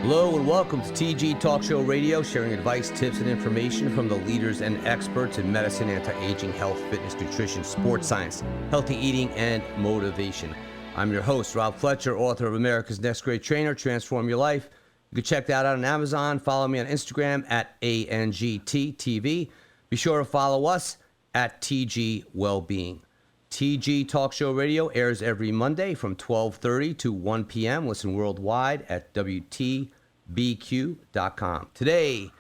Hello and welcome to TG Talk Show Radio, sharing advice, tips, and information from the leaders and experts in medicine, anti-aging, health, fitness, nutrition, sports science, healthy eating, and motivation. I'm your host, Rob Fletcher, author of America's Next Great Trainer, Transform Your Life. You can check that out on Amazon. Follow me on Instagram at ANGT TV. Be sure to follow us at TG Wellbeing. TG Talk Show Radio airs every Monday from 12:30 to 1 p.m. Listen worldwide at WTBQ.com. Today,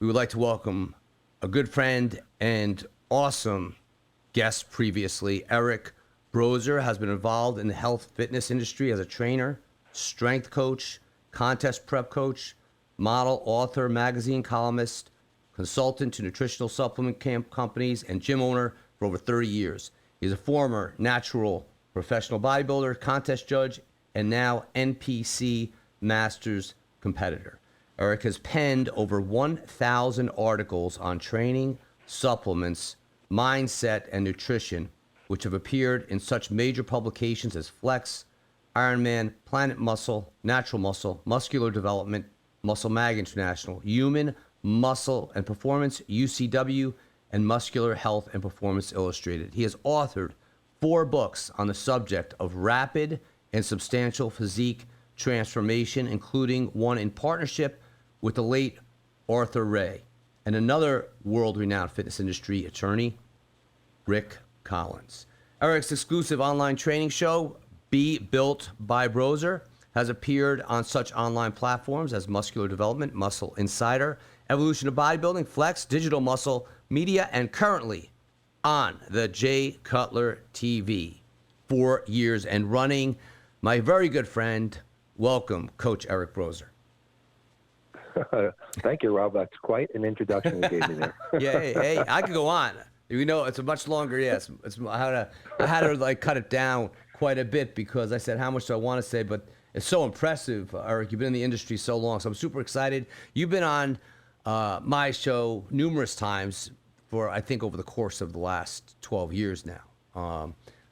we would like to welcome a good friend and awesome guest previously. Eric Brozer has been involved in the health fitness industry as a trainer, strength coach, contest prep coach, model, author, magazine columnist, consultant to nutritional supplement companies, and gym owner for over 30 years. He's a former natural professional bodybuilder, contest judge, and now NPC Masters competitor. Eric has penned over 1,000 articles on training, supplements, mindset, and nutrition, which have appeared in such major publications as Flex, Ironman, Planet Muscle, Natural Muscle, Muscular Development, Muscle Mag International, Human Muscle and Performance, UCW, and Muscular Health and Performance Illustrated. He has authored 4 books on the subject of rapid and substantial physique transformation, including one in partnership with the late Arthur Ray and another world-renowned fitness industry attorney, Rick Collins. Eric's exclusive online training show, Be Built by Brozer, has appeared on such online platforms as Muscular Development, Muscle Insider, Evolution of Bodybuilding, Flex, Digital Muscle Media, and currently on the Jay Cutler TV. 4 years and running. My very good friend, welcome, Coach Eric Brozer. Thank you, Rob. That's quite an introduction you gave me there. Yeah, hey, I could go on. You know, it's a much longer, yes. I had to like cut it down quite a bit because I said, how much do I want to say? But it's so impressive, Eric. You've been in the industry so long, so I'm super excited. You've been on my show numerous times for, I think, over the course of the last 12 years now.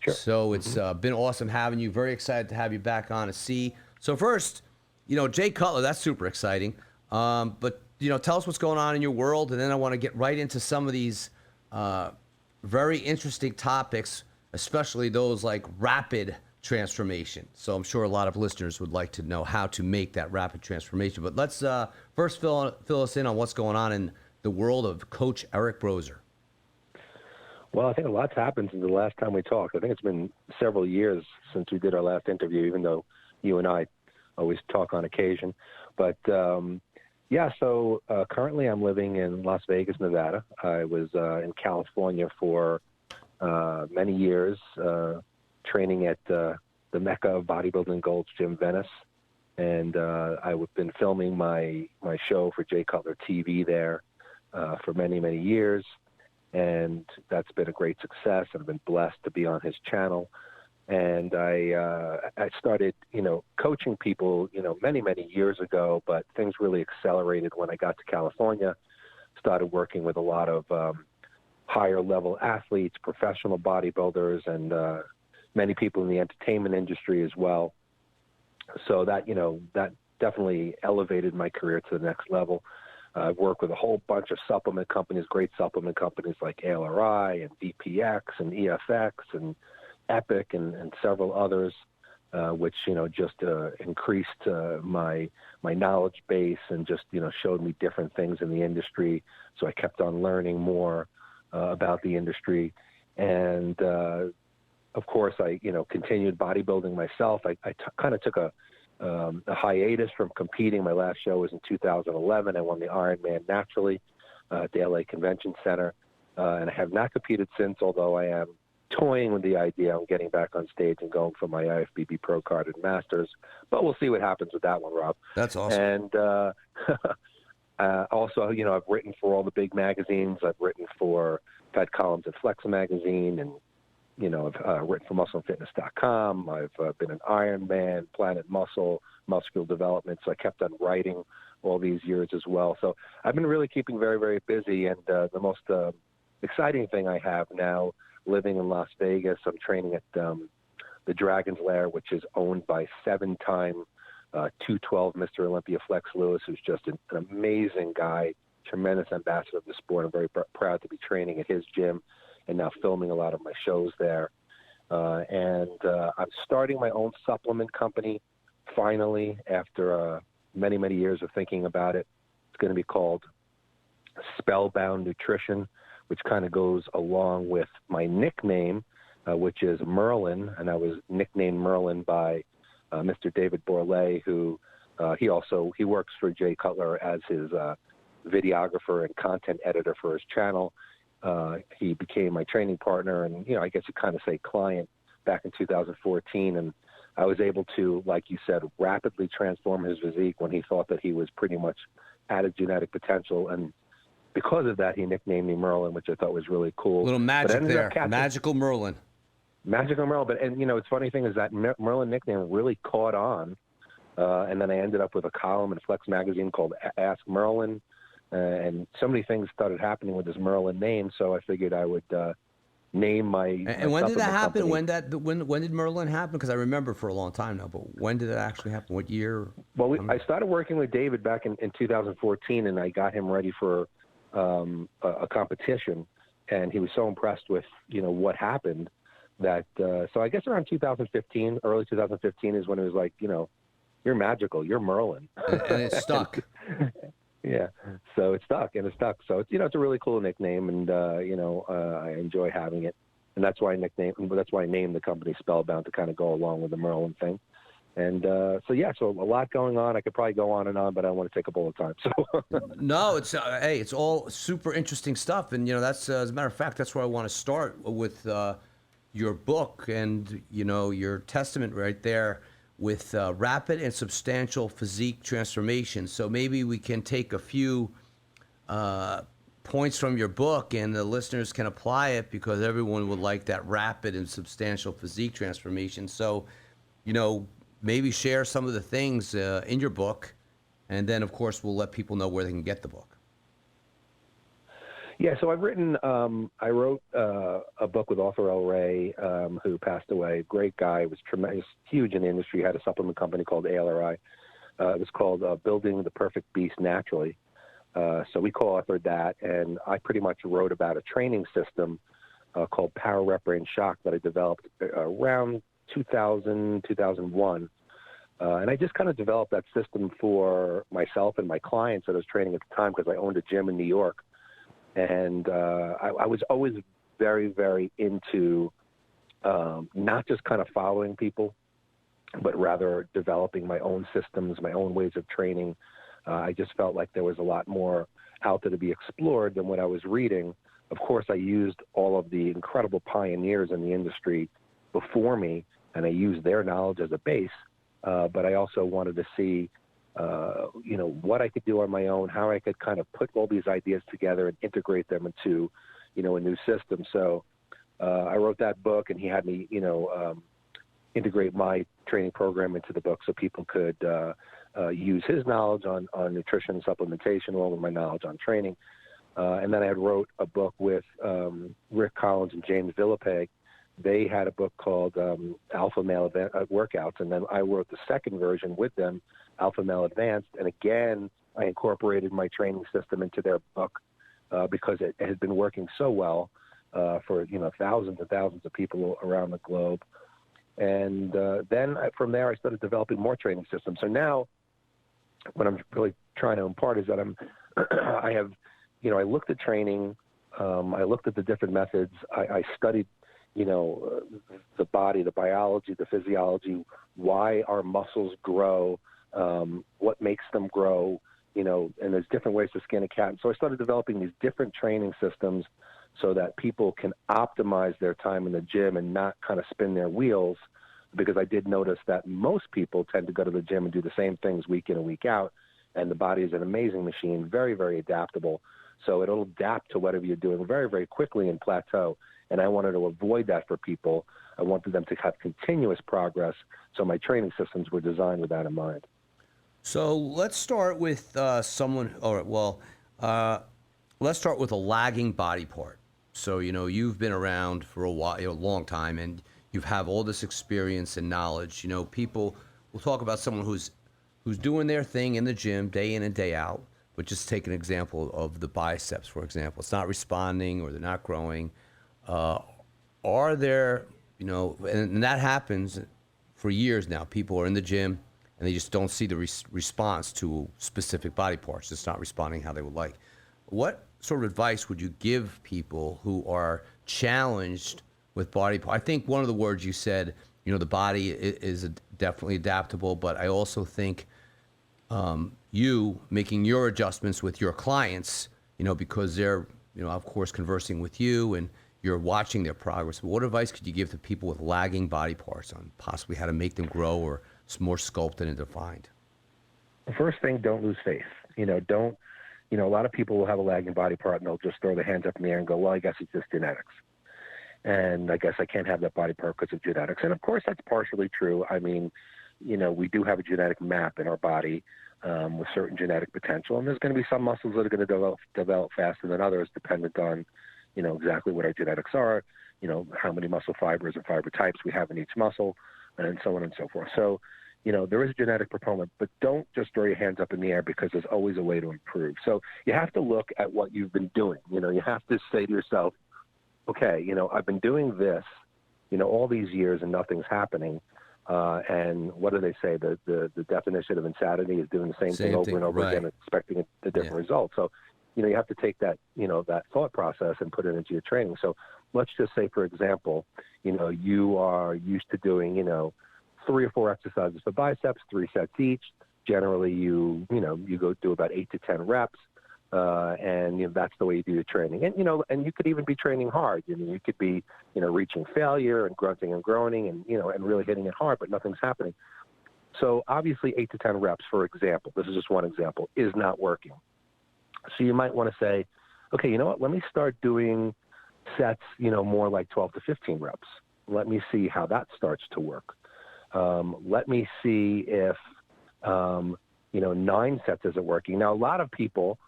Sure. So it's been awesome having you. Very excited to have you back on to see. So first, you know, Jay Cutler, that's super exciting. But, you know, tell us what's going on in your world, and then I want to get right into some of these very interesting topics, especially those like rapid transformation. So I'm sure a lot of listeners would like to know how to make that rapid transformation. But let's first fill us in on what's going on in the world of Coach Eric Brozer. Well, I think a lot's happened since the last time we talked. I think it's been several years since we did our last interview, even though you and I always talk on occasion. But so currently I'm living in Las Vegas, Nevada. I was in California for many years, training at the Mecca of Bodybuilding, Gold's Gym, Venice. And I've been filming my show for Jay Cutler TV there for many, many years. And that's been a great success. I've been blessed to be on his channel. And I started, coaching people, many, many years ago, but things really accelerated when I got to California, started working with a lot of higher level athletes, professional bodybuilders, and many people in the entertainment industry as well. So that, that definitely elevated my career to the next level. I've worked with a whole bunch of supplement companies, great supplement companies like ALRI and VPX and EFX and Epic and several others, which, just increased my knowledge base and just, showed me different things in the industry. So I kept on learning more about the industry. And, of course, I, continued bodybuilding myself. I kind of took a hiatus from competing. My last show was in 2011. I won the Ironman naturally at the LA Convention Center. And I have not competed since, although I am toying with the idea of getting back on stage and going for my IFBB Pro card at Masters. But we'll see what happens with that one, Rob. That's awesome. And also, I've written for all the big magazines. I've written for Fed columns at Flex magazine, and I've written for MuscleandFitness.com. I've been an Ironman, Planet Muscle, Muscular Development. So I kept on writing all these years as well. So I've been really keeping very, very busy. And the most exciting thing I have now, living in Las Vegas, I'm training at the Dragon's Lair, which is owned by 7-time 212 Mr. Olympia Flex Lewis, who's just an amazing guy, tremendous ambassador of the sport. I'm very proud to be training at his gym and now filming a lot of my shows there. And I'm starting my own supplement company finally after many, many years of thinking about it. It's going to be called Spellbound Nutrition, which kind of goes along with my nickname, which is Merlin, and I was nicknamed Merlin by Mr. David Borlay, who he works for Jay Cutler as his videographer and content editor for his channel. He became my training partner and, I guess you kind of say client back in 2014. And I was able to, like you said, rapidly transform his physique when he thought that he was pretty much at a genetic potential. And because of that, he nicknamed me Merlin, which I thought was really cool. Little magic there, magical Merlin. Magical Merlin. But, it's funny thing is that Merlin nickname really caught on. And then I ended up with a column in Flex magazine called Ask Merlin. And so many things started happening with this Merlin name, so I figured I would name my. And when did that happen? Company. When did Merlin happen? Because I remember for a long time now, but when did it actually happen? What year? Well, I started working with David back in 2014, and I got him ready for a competition, and he was so impressed with what happened that so I guess around 2015, early 2015 is when it was like you're magical, you're Merlin, and it stuck. Yeah, so it stuck, So it's it's a really cool nickname, and I enjoy having it, and that's why I named the company Spellbound to kind of go along with the Merlin thing, and so a lot going on. I could probably go on and on, but I don't want to take up all the time. So no, it's all super interesting stuff, and that's as a matter of fact, that's where I want to start with your book and your testament right there. With rapid and substantial physique transformation. So maybe we can take a few points from your book and the listeners can apply it because everyone would like that rapid and substantial physique transformation. So, maybe share some of the things in your book, and then, of course, we'll let people know where they can get the book. Yeah, so I wrote a book with Arthur L. Ray, who passed away. Great guy, was tremendous, huge in the industry, had a supplement company called ALRI. It was called Building the Perfect Beast Naturally. So we co-authored that, and I pretty much wrote about a training system called Power Rep Brain Shock that I developed around 2000, 2001. And I just kind of developed that system for myself and my clients that I was training at the time because I owned a gym in New York. And I was always very, very into not just kind of following people, but rather developing my own systems, my own ways of training. I just felt like there was a lot more out there to be explored than what I was reading. Of course, I used all of the incredible pioneers in the industry before me, and I used their knowledge as a base. But I also wanted to see what I could do on my own, how I could kind of put all these ideas together and integrate them into, a new system. So I wrote that book, and he had me, integrate my training program into the book so people could use his knowledge on nutrition and supplementation along with my knowledge on training. And then I had wrote a book with Rick Collins and James Villapeg. They had a book called Alpha Male Workouts, and then I wrote the second version with them, Alpha Male Advanced, and again, I incorporated my training system into their book because it has been working so well for thousands and thousands of people around the globe. And then from there, I started developing more training systems. So now, what I'm really trying to impart is that I looked at training, I looked at the different methods, I studied the body, the biology, the physiology, why our muscles grow, what makes them grow, and there's different ways to skin a cat. And so I started developing these different training systems so that people can optimize their time in the gym and not kind of spin their wheels, because I did notice that most people tend to go to the gym and do the same things week in and week out, and the body is an amazing machine, very, very adaptable. So it'll adapt to whatever you're doing very, very quickly and plateau. And I wanted to avoid that for people. I wanted them to have continuous progress. So my training systems were designed with that in mind. So let's start with let's start with a lagging body part. So, you've been around for a while, a long time, and you have all this experience and knowledge. People will talk about someone who's doing their thing in the gym day in and day out, but just take an example of the biceps, for example. It's not responding or they're not growing. Are there, and that happens for years now. People are in the gym and they just don't see the response to specific body parts. It's not responding how they would like. What sort of advice would you give people who are challenged with body parts? I think one of the words you said, the body is definitely adaptable, but I also think you making your adjustments with your clients, because they're, of course, conversing with you and you're watching their progress. What advice could you give to people with lagging body parts on possibly how to make them grow or more sculpted and defined? The first thing, don't lose faith. A lot of people will have a lagging body part and they'll just throw their hands up in the air and go, well, I guess it's just genetics. And I guess I can't have that body part because of genetics. And of course, that's partially true. I mean, we do have a genetic map in our body with certain genetic potential. And there's going to be some muscles that are going to develop faster than others, dependent on, exactly what our genetics are, how many muscle fibers and fiber types we have in each muscle, and so on and so forth. So, there is a genetic component, but don't just throw your hands up in the air because there's always a way to improve. So you have to look at what you've been doing. You have to say to yourself, okay, I've been doing this, all these years and nothing's happening. And what do they say? The definition of insanity is doing the same thing over and over again, expecting a different result. So, you have to take that, that thought process and put it into your training. So let's just say, for example, you are used to doing, 3 or 4 exercises for biceps, 3 sets each. Generally, you go do about 8 to 10 reps. And that's the way you do your training. And, and you could even be training hard. You could be, reaching failure and grunting and groaning and, and really hitting it hard, but nothing's happening. So obviously 8 to 10 reps, for example, this is just one example, is not working. So you might want to say, okay, you know what, let me start doing sets, more like 12 to 15 reps. Let me see how that starts to work. Let me see if, 9 sets isn't working. Now, a lot of people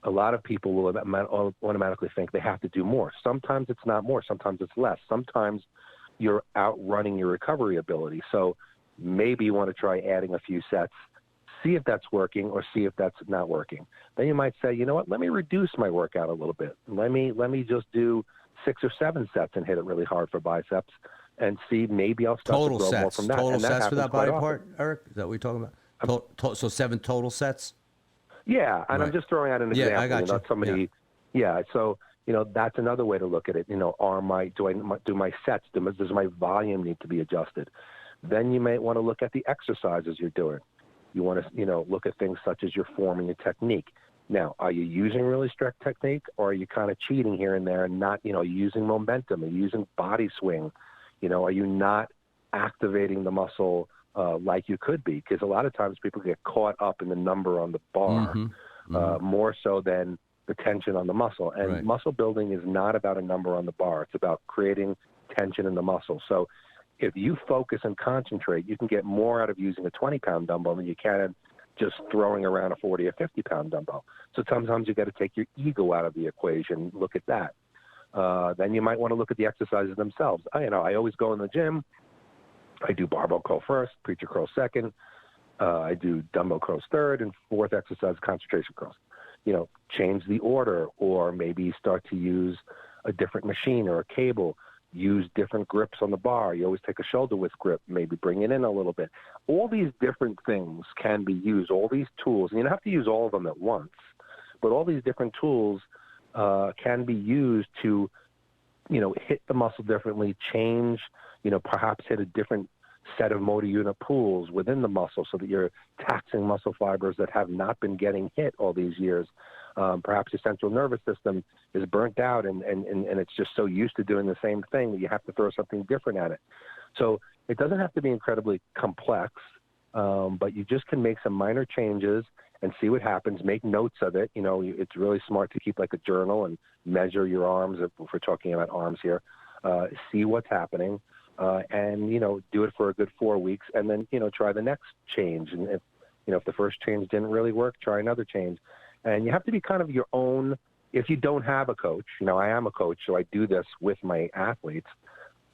will automatically think they have to do more. Sometimes it's not more. Sometimes it's less. Sometimes you're outrunning your recovery ability. So maybe you want to try adding a few sets, see if that's working or see if that's not working. Then you might say, you know what, let me reduce my workout a little bit. Let me just do 6 or 7 sets and hit it really hard for biceps and see, maybe I'll start to grow more from that. Total and that sets for that body often. part, Eric? Is that what you're talking about? So 7 total sets? Yeah, and I'm just throwing out an example. Yeah, I got you. Not somebody. Yeah, so that's another way to look at it. Do my sets? Does my volume need to be adjusted? Then you might want to look at the exercises you're doing. You want to look at things such as your form and your technique. Now, are you using really strict technique, or are you kind of cheating here and there and not using momentum? Are you using body swing? Are you not activating the muscle like you could be? Because a lot of times people get caught up in the number on the bar more so than the tension on the muscle. And muscle building is not about a number on the bar. It's about creating tension in the muscle. So if you focus and concentrate, you can get more out of using a 20-pound dumbbell than you can just throwing around a 40 or 50-pound dumbbell. So sometimes you got to take your ego out of the equation. Look at that. Then you might want to look at the exercises themselves. I always go in the gym. I do barbell curl first, preacher curl second. I do dumbbell curls third, and fourth exercise, concentration curls. Change the order, or maybe start to use a different machine or a cable. Use different grips on the bar. You always take a shoulder width grip, maybe bring it in a little bit. All these different things can be used, all these tools. And you don't have to use all of them at once, but all these different tools can be used to, hit the muscle differently, change, perhaps hit a different set of motor unit pools within the muscle so that you're taxing muscle fibers that have not been getting hit all these years. Perhaps your central nervous system is burnt out and it's just so used to doing the same thing that you have to throw something different at it. So it doesn't have to be incredibly complex, but you just can make some minor changes and see what happens. Make notes of it. It's really smart to keep like a journal and measure your arms, if we're talking about arms here. See what's happening, and do it for a good 4 weeks, and then try the next change. And if the first change didn't really work, try another change. And you have to be kind of your own if you don't have a coach, I am a coach, so I do this with my athletes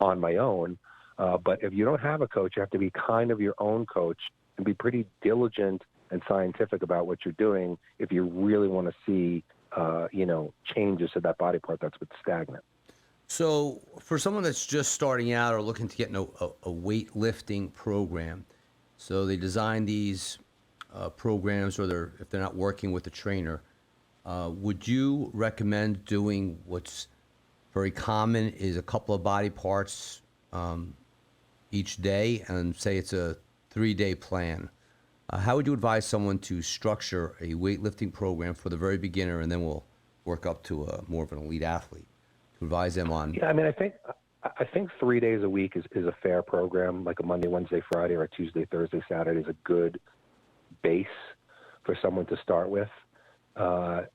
on my own. But if you don't have a coach, you have to be kind of your own coach and be pretty diligent and scientific about what you're doing if you really want to see, changes to that body part that's been stagnant. So for someone that's just starting out or looking to get in a weightlifting program, so they design these programs, or if they're not working with a trainer, would you recommend doing what's very common is a couple of body parts each day, and say it's a 3-day plan? How would you advise someone to structure a weightlifting program for the very beginner, and then we'll work up to more of an elite athlete? To advise them on. Yeah, I think 3 days a week is a fair program, like a Monday, Wednesday, Friday, or a Tuesday, Thursday, Saturday is a good base for someone to start with. It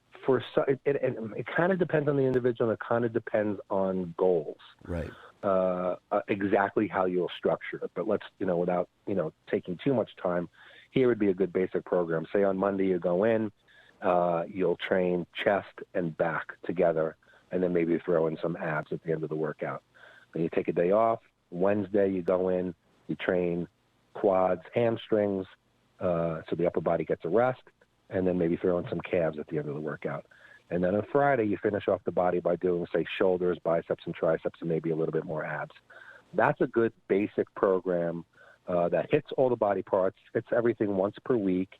kind of depends on the individual, and it kind of depends on goals. Right. Exactly how you'll structure it. But let's, without, taking too much time, here would be a good basic program. Say on Monday you go in, you'll train chest and back together, and then maybe throw in some abs at the end of the workout. Then you take a day off. Wednesday you go in, you train quads, hamstrings, so the upper body gets a rest, and then maybe throw in some calves at the end of the workout. And then on Friday you finish off the body by doing, say, shoulders, biceps, and triceps, and maybe a little bit more abs. That's a good basic program that hits all the body parts, hits everything once per week,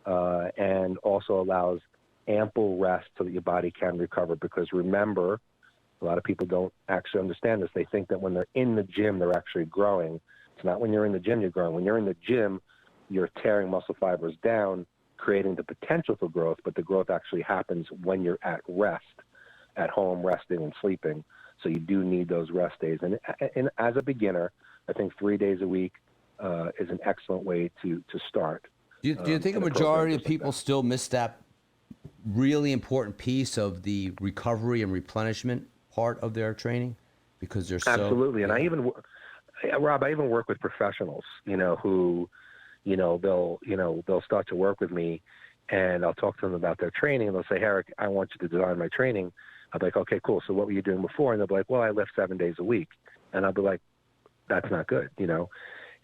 and also allows ample rest so that your body can recover. Because remember, a lot of people don't actually understand this. They think that when they're in the gym, they're actually growing. It's not when you're in the gym you're growing. When you're in the gym, you're tearing muscle fibers down, creating the potential for growth, but the growth actually happens when you're at rest, at home, resting and sleeping. So you do need those rest days. And as a beginner, I think 3 days a week is an excellent way to start. Do you think a majority of people still miss that really important piece of the recovery and replenishment part of their training because they're so absolutely? And Rob, I even work with professionals, who, they'll start to work with me, and I'll talk to them about their training, and they'll say, Eric, I want you to design my training. I'll be like, okay, cool. So what were you doing before? And they'll be like, well, I lift 7 days a week. And I'll be like, that's not good,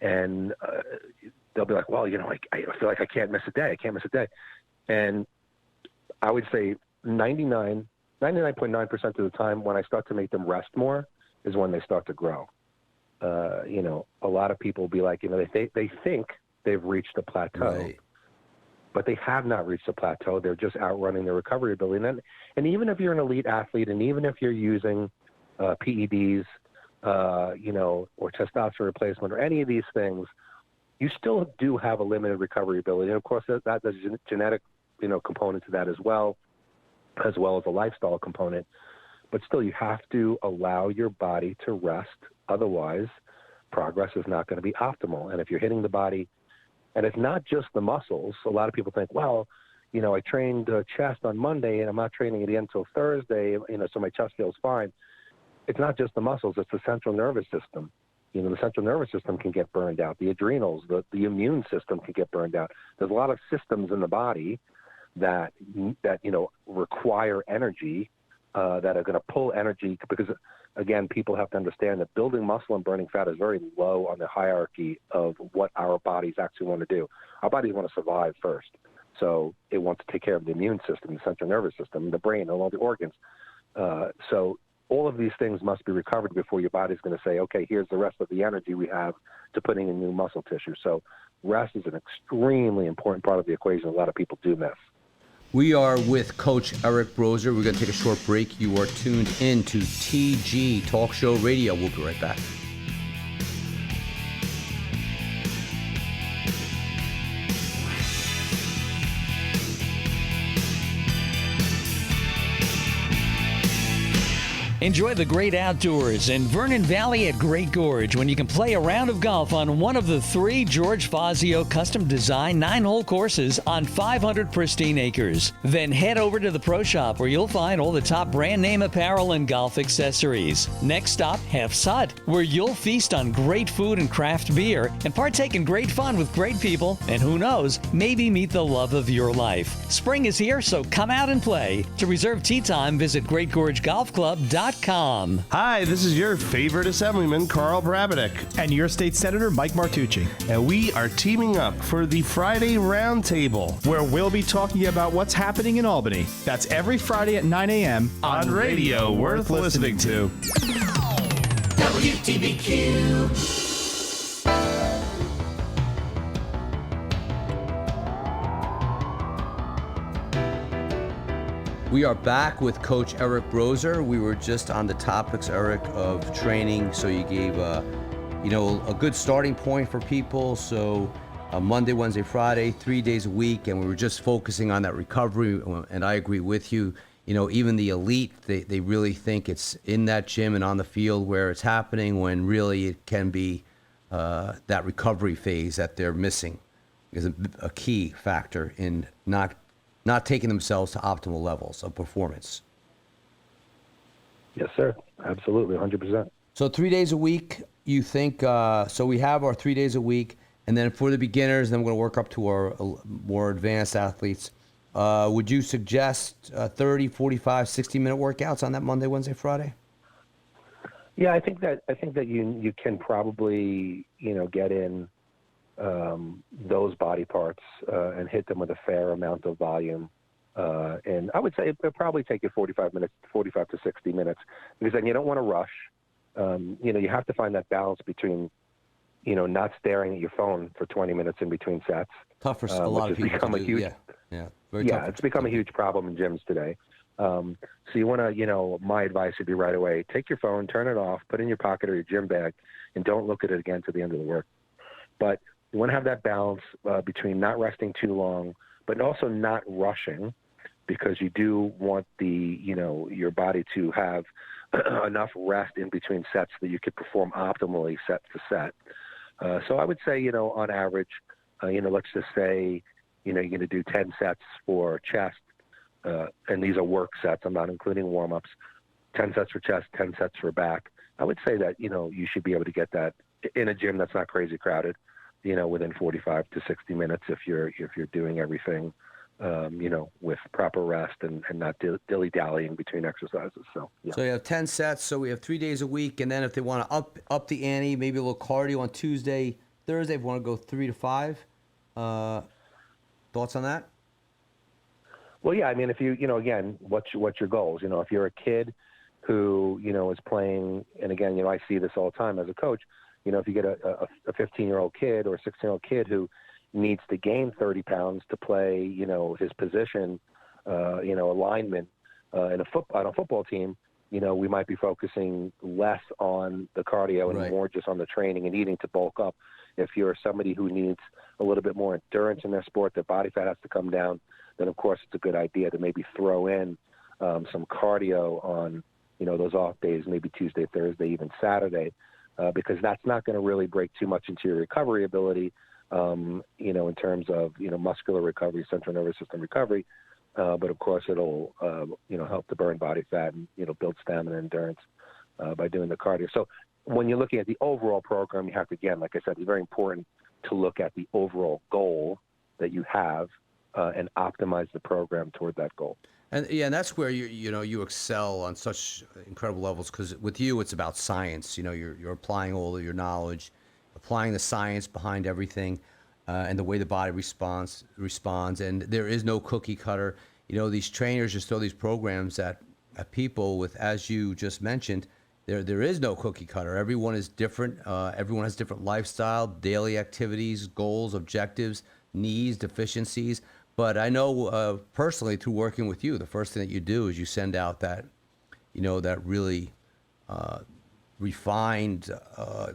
and they'll be like, well, I feel like I can't miss a day. And I would say 99.9% of the time when I start to make them rest more is when they start to grow. A lot of people will be like, they think they've reached a plateau, right, but they have not reached a plateau. They're just outrunning their recovery ability. And even if you're an elite athlete, and even if you're using PEDs, or testosterone replacement, or any of these things, you still do have a limited recovery ability. And of course, there's a genetic, component to that as well as a lifestyle component. But still, you have to allow your body to rest. Otherwise, progress is not going to be optimal. And if you're hitting the body, and it's not just the muscles. A lot of people think, well, I trained chest on Monday, and I'm not training it again until Thursday, so my chest feels fine. It's not just the muscles. It's the central nervous system. The central nervous system can get burned out. The adrenals, the immune system can get burned out. There's a lot of systems in the body that require energy, that are going to pull energy, because, again, people have to understand that building muscle and burning fat is very low on the hierarchy of what our bodies actually want to do. Our bodies want to survive first. So it wants to take care of the immune system, the central nervous system, the brain, and all the organs. So all of these things must be recovered before your body's going to say, okay, here's the rest of the energy we have to putting in new muscle tissue. So rest is an extremely important part of the equation a lot of people do miss. We are with Coach Eric Brozer. We're going to take a short break. You are tuned in to TG Talk Show Radio. We'll be right back. Enjoy the great outdoors in Vernon Valley at Great Gorge when you can play a round of golf on one of the 3 George Fazio custom-designed 9-hole courses on 500 pristine acres. Then head over to the Pro Shop where you'll find all the top brand name apparel and golf accessories. Next stop, Hef's Hut, where you'll feast on great food and craft beer and partake in great fun with great people, and who knows, maybe meet the love of your life. Spring is here, so come out and play. To reserve tee time, visit GreatGorgeGolfClub.com. Hi, this is your favorite assemblyman, Carl Brabetic. And your state senator, Mike Martucci. And we are teaming up for the Friday Roundtable, where we'll be talking about what's happening in Albany. That's every Friday at 9 a.m. on radio worth listening to. WTBQ. We are back with Coach Eric Brozer. We were just on the topics, Eric, of training. So you gave, a good starting point for people. So Monday, Wednesday, Friday, 3 days a week, and we were just focusing on that recovery. And I agree with you. Even the elite, they really think it's in that gym and on the field where it's happening, when really it can be that recovery phase that they're missing is a key factor in not taking themselves to optimal levels of performance. Yes, sir. Absolutely, 100%. So 3 days a week, you think, so we have our 3 days a week, and then for the beginners, then we're going to work up to our more advanced athletes. Would you suggest 30, 45, 60-minute workouts on that Monday, Wednesday, Friday? Yeah, I think that you can probably, get in those body parts and hit them with a fair amount of volume. And I would say it'll probably take you 45 to 60 minutes, because then you don't want to rush. You have to find that balance between, not staring at your phone for 20 minutes in between sets. Tough for a lot of people to do. It's become a huge problem in gyms today. So you want to, my advice would be right away, take your phone, turn it off, put it in your pocket or your gym bag, and don't look at it again to the end of the work. But you want to have that balance between not resting too long, but also not rushing, because you do want your body to have enough rest in between sets so that you could perform optimally set to set. So I would say, on average, let's just say, you're going to do 10 sets for chest, and these are work sets. I'm not including warm-ups. 10 sets for chest, 10 sets for back. I would say that, you should be able to get that in a gym that's not crazy crowded, within 45 to 60 minutes if you're doing everything, with proper rest and not dilly-dallying between exercises. So, yeah. So you have 10 sets, so we have 3 days a week, and then if they want to up the ante, maybe a little cardio on Tuesday, Thursday, if we want to go 3 to 5. Thoughts on that? Well, yeah, I mean, if you again, what's your goals? If you're a kid who, is playing, and again, I see this all the time as a coach, if you get a 15-year-old kid or a 16-year-old kid who needs to gain 30 pounds to play, his position, alignment on a football team, we might be focusing less on the cardio and more just on the training and eating to bulk up. If you're somebody who needs a little bit more endurance in their sport, their body fat has to come down, then of course it's a good idea to maybe throw in some cardio on, those off days, maybe Tuesday, Thursday, even Saturday, because that's not going to really break too much into your recovery ability, in terms of, muscular recovery, central nervous system recovery. But of course it'll, help to burn body fat and, build stamina and endurance by doing the cardio. So when you're looking at the overall program, you have to, again, like I said, it's very important to look at the overall goal that you have and optimize the program toward that goal. And that's where you excel on such incredible levels, because with you it's about science. You're applying all of your knowledge, applying the science behind everything, and the way the body responds. And there is no cookie cutter. These trainers just throw these programs at people with, as you just mentioned, there is no cookie cutter. Everyone is different. Everyone has different lifestyle, daily activities, goals, objectives, needs, deficiencies. But I know personally, through working with you, the first thing that you do is you send out that, that really refined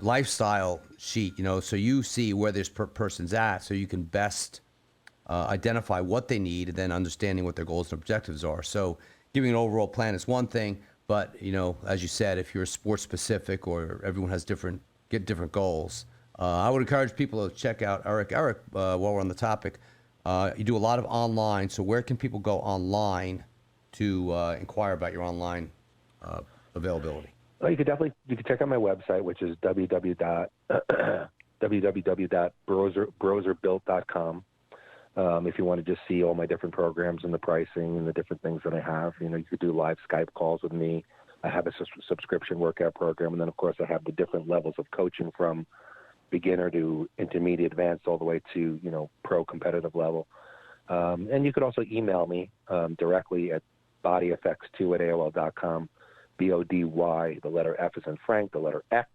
lifestyle sheet, so you see where this person's at, so you can best identify what they need, and then understanding what their goals and objectives are. So giving an overall plan is one thing, But, you know, as you said, if you're sports specific or everyone has different goals, I would encourage people to check out Eric. Eric, while we're on the topic, you do a lot of online. So where can people go online to inquire about your online availability? Well, you can check out my website, which is www.broserbuilt.com. If you want to just see all my different programs and the pricing and the different things that I have, you know, you could do live Skype calls with me. I have a subscription workout program, and then of course I have the different levels of coaching from beginner to intermediate, advanced, all the way to, you know, pro competitive level. And you could also email me directly at bodyfx2@AOL.com, BODY, the letter F is in Frank, the letter X,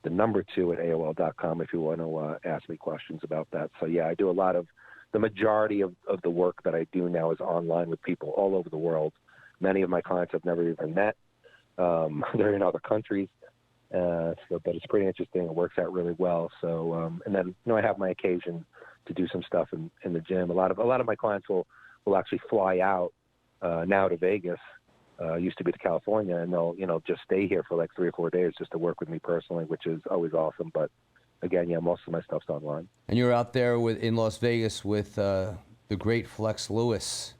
the number 2 at AOL.com if you want to ask me questions about that. So yeah, I do the majority of the work that I do now is online with people all over the world. Many of my clients I've never even met. They're in other countries. But it's pretty interesting. It works out really well. So, and then, you know, I have my occasion to do some stuff in the gym. A lot of my clients will actually fly out now to Vegas. Used to be to California, and they'll, you know, just stay here for like 3 or 4 days just to work with me personally, which is always awesome. But again, yeah, most of my stuff's online. And you're out there in Las Vegas with the great Flex Lewis.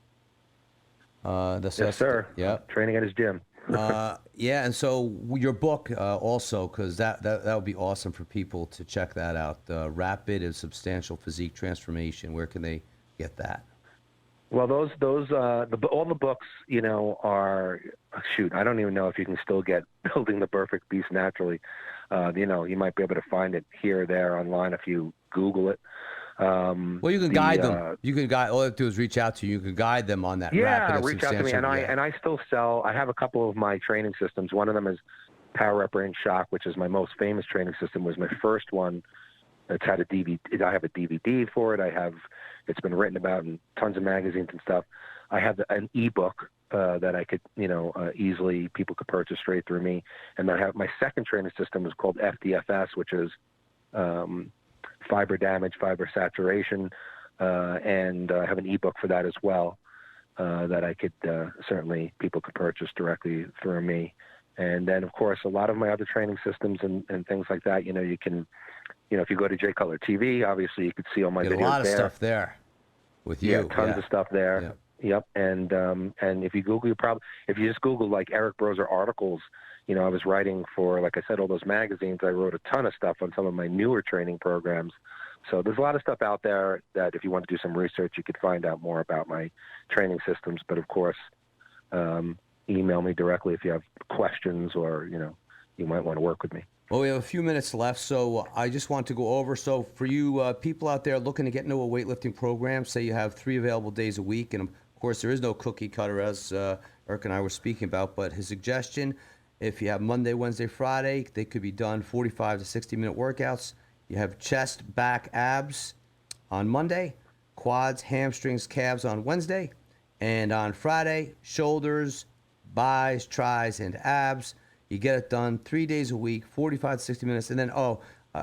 Yes, sir. Yeah. Training at his gym. Yeah, and so your book also, because that would be awesome for people to check that out. Rapid and Substantial Physique Transformation. Where can they get that? Well, all the books, you know, are, shoot, I don't even know if you can still get Building the Perfect Beast Naturally. You know, you might be able to find it here or there online if you Google it. Well, you can guide them. You can guide. All you have to do is reach out to you. You can guide them on that. Yeah, reach out to me. And I still sell. I have a couple of my training systems. One of them is Power Rep Range Shock, which is my most famous training system. Was my first one. It's had a DVD. I have a DVD for it. It's been written about in tons of magazines and stuff. I have an ebook that I could, you know, easily people could purchase straight through me. And I have my second training system is called FDFS, which is fiber damage, fiber saturation, and I have an ebook for that as well that I could certainly people could purchase directly through me. And then, of course, a lot of my other training systems and things like that, you know, you can, you know, if you go to J Cutler TV, obviously you could see all my videos there. A lot of stuff there with you. Yeah, tons of stuff there. Yeah. Yep. And if you Google, if you just Google like Eric Broser articles, you know, I was writing for, like I said, all those magazines. I wrote a ton of stuff on some of my newer training programs. So there's a lot of stuff out there that if you want to do some research, you could find out more about my training systems. But of course, email me directly if you have questions or, you know, you might want to work with me. Well, we have a few minutes left, so I just want to go over. So for you people out there looking to get into a weightlifting program, say you have 3 available days a week, and of course there is no cookie cutter as Eric and I were speaking about, but his suggestion, if you have Monday, Wednesday, Friday, they could be done 45 to 60-minute workouts. You have chest, back, abs on Monday, quads, hamstrings, calves on Wednesday, and on Friday, shoulders, buys, tries, and abs. You get it done 3 days a week, 45 to 60 minutes. And then,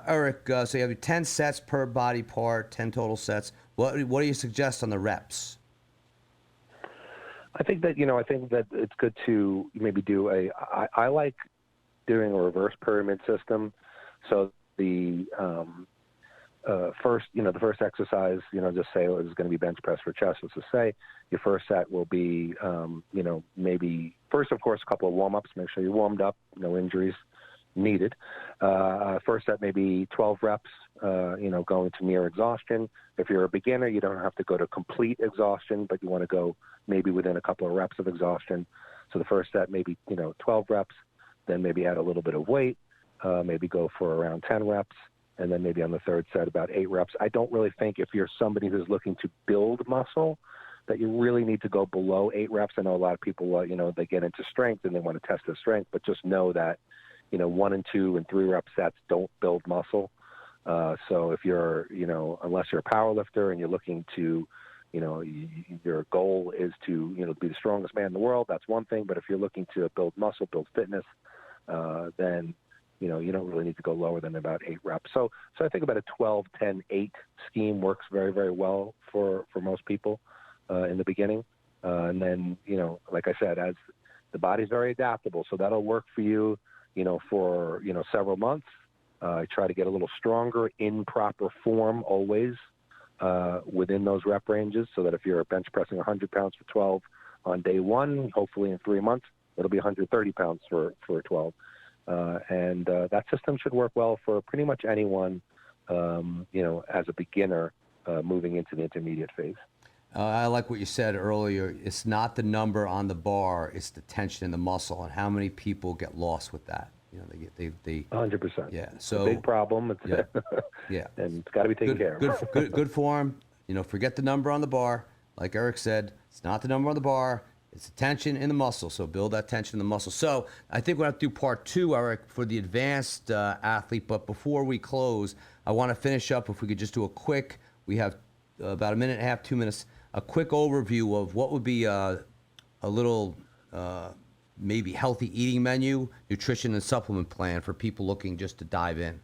Eric, so you have 10 sets per body part, 10 total sets. What do you suggest on the reps? I think that it's good to maybe do I like doing a reverse pyramid system. So the the first exercise, just say it is going to be bench press for chest. Let's just say your first set will be, maybe first, of course, a couple of warm-ups. Make sure you're warmed up, no injuries needed. First set, maybe 12 reps, going to near exhaustion. If you're a beginner, you don't have to go to complete exhaustion, but you want to go maybe within a couple of reps of exhaustion. So the first set, maybe, 12 reps, then maybe add a little bit of weight, maybe go for around 10 reps. And then maybe on the third set, about 8 reps. I don't really think if you're somebody who's looking to build muscle that you really need to go below 8 reps. I know a lot of people, they get into strength and they want to test their strength, but just know that, 1 and 2 and 3 rep sets don't build muscle. So if you're, unless you're a power lifter and you're looking to, your goal is to, be the strongest man in the world, that's one thing. But if you're looking to build muscle, build fitness, then you don't really need to go lower than about 8 reps. So I think about a 12, 10, 8 scheme works very, very well for most people in the beginning. And then, like I said, as the body's very adaptable, so that'll work for you, for several months. I try to get a little stronger in proper form always within those rep ranges, so that if you're bench pressing 100 pounds for 12 on day one, hopefully in 3 months it'll be 130 pounds for 12. And that system should work well for pretty much anyone, as a beginner moving into the intermediate phase. I like what you said earlier. It's not the number on the bar; it's the tension in the muscle, and how many people get lost with that. They 100%. Yeah. It's So a big problem. It's, yeah, yeah, and it's got to be taken care of. Good form. Forget the number on the bar. Like Eric said, it's not the number on the bar. It's the tension in the muscle. So build that tension in the muscle. So I think we're going to do part 2, Eric, for the advanced athlete. But before we close, I want to finish up. If we could just do a quick. We have about a minute and a half, 2 minutes. A quick overview of what would be a little maybe healthy eating menu, nutrition, and supplement plan for people looking just to dive in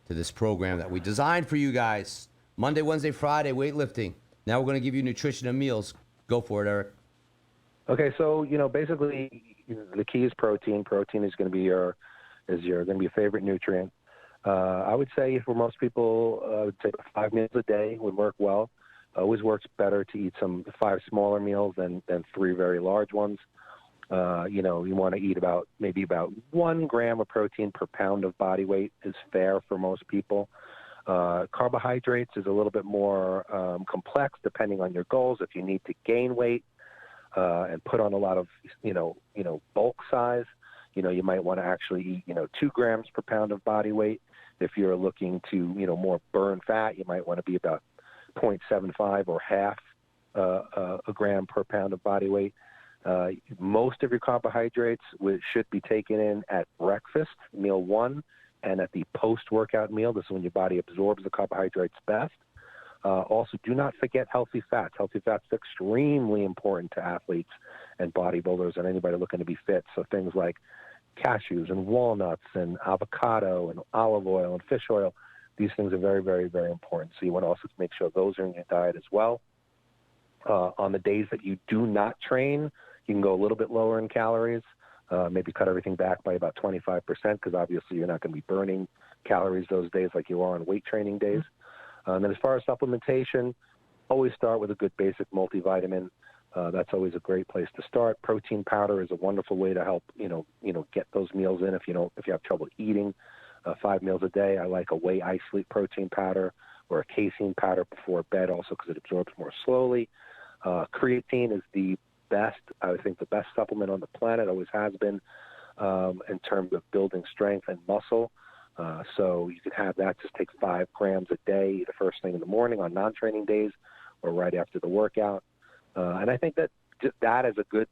to this program that we designed for you guys. Monday, Wednesday, Friday, weightlifting. Now we're going to give you nutrition and meals. Go for it, Eric. Okay, so basically the key is protein. Protein is going to be your favorite nutrient. I would say for most people, I would say 5 meals a day would work well. Always works better to eat 5 smaller meals than 3 very large ones. You want to eat about 1 gram of protein per pound of body weight is fair for most people. Carbohydrates is a little bit more complex depending on your goals. If you need to gain weight and put on a lot of bulk size, you might want to actually eat 2 grams per pound of body weight. If you're looking to more burn fat, you might want to be about 0.75 or half a gram per pound of body weight. Most of your carbohydrates should be taken in at breakfast, meal 1, and at the post-workout meal. This is when your body absorbs the carbohydrates best. Also, do not forget healthy fats. Healthy fats are extremely important to athletes and bodybuilders and anybody looking to be fit. So things like cashews and walnuts and avocado and olive oil and fish oil, these things are very, very, very important. So you want to also make sure those are in your diet as well. On the days that you do not train, you can go a little bit lower in calories, maybe cut everything back by about 25%, because obviously you're not going to be burning calories those days like you are on weight training days. And then as far as supplementation, always start with a good basic multivitamin. That's always a great place to start. Protein powder is a wonderful way to help, get those meals in if you have trouble eating 5 meals a day. I like a whey isolate protein powder or a casein powder before bed also because it absorbs more slowly. Creatine is the best supplement on the planet, always has been, in terms of building strength and muscle. So you can have that. Just take 5 grams a day, the first thing in the morning on non-training days or right after the workout. And I think that just that is a good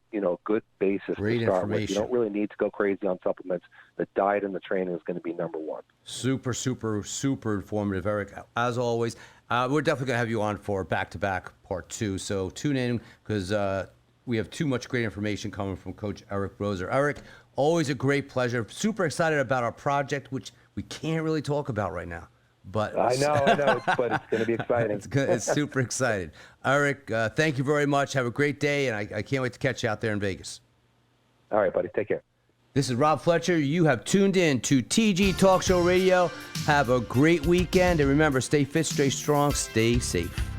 basis Great to start with. information. You don't really need to go crazy on supplements. The diet and the training is going to be number 1. Super, super, super informative, Eric. As always, we're definitely going to have you on for back-to-back part 2. So tune in because we have too much great information coming from Coach Eric Brozer. Eric, always a great pleasure. Super excited about our project, which we can't really talk about right now. But I know, but it's going to be exciting. It's good. It's super exciting. Eric, thank you very much. Have a great day, and I can't wait to catch you out there in Vegas. All right, buddy. Take care. This is Rob Fletcher. You have tuned in to TG Talk Show Radio. Have a great weekend, and remember, stay fit, stay strong, stay safe.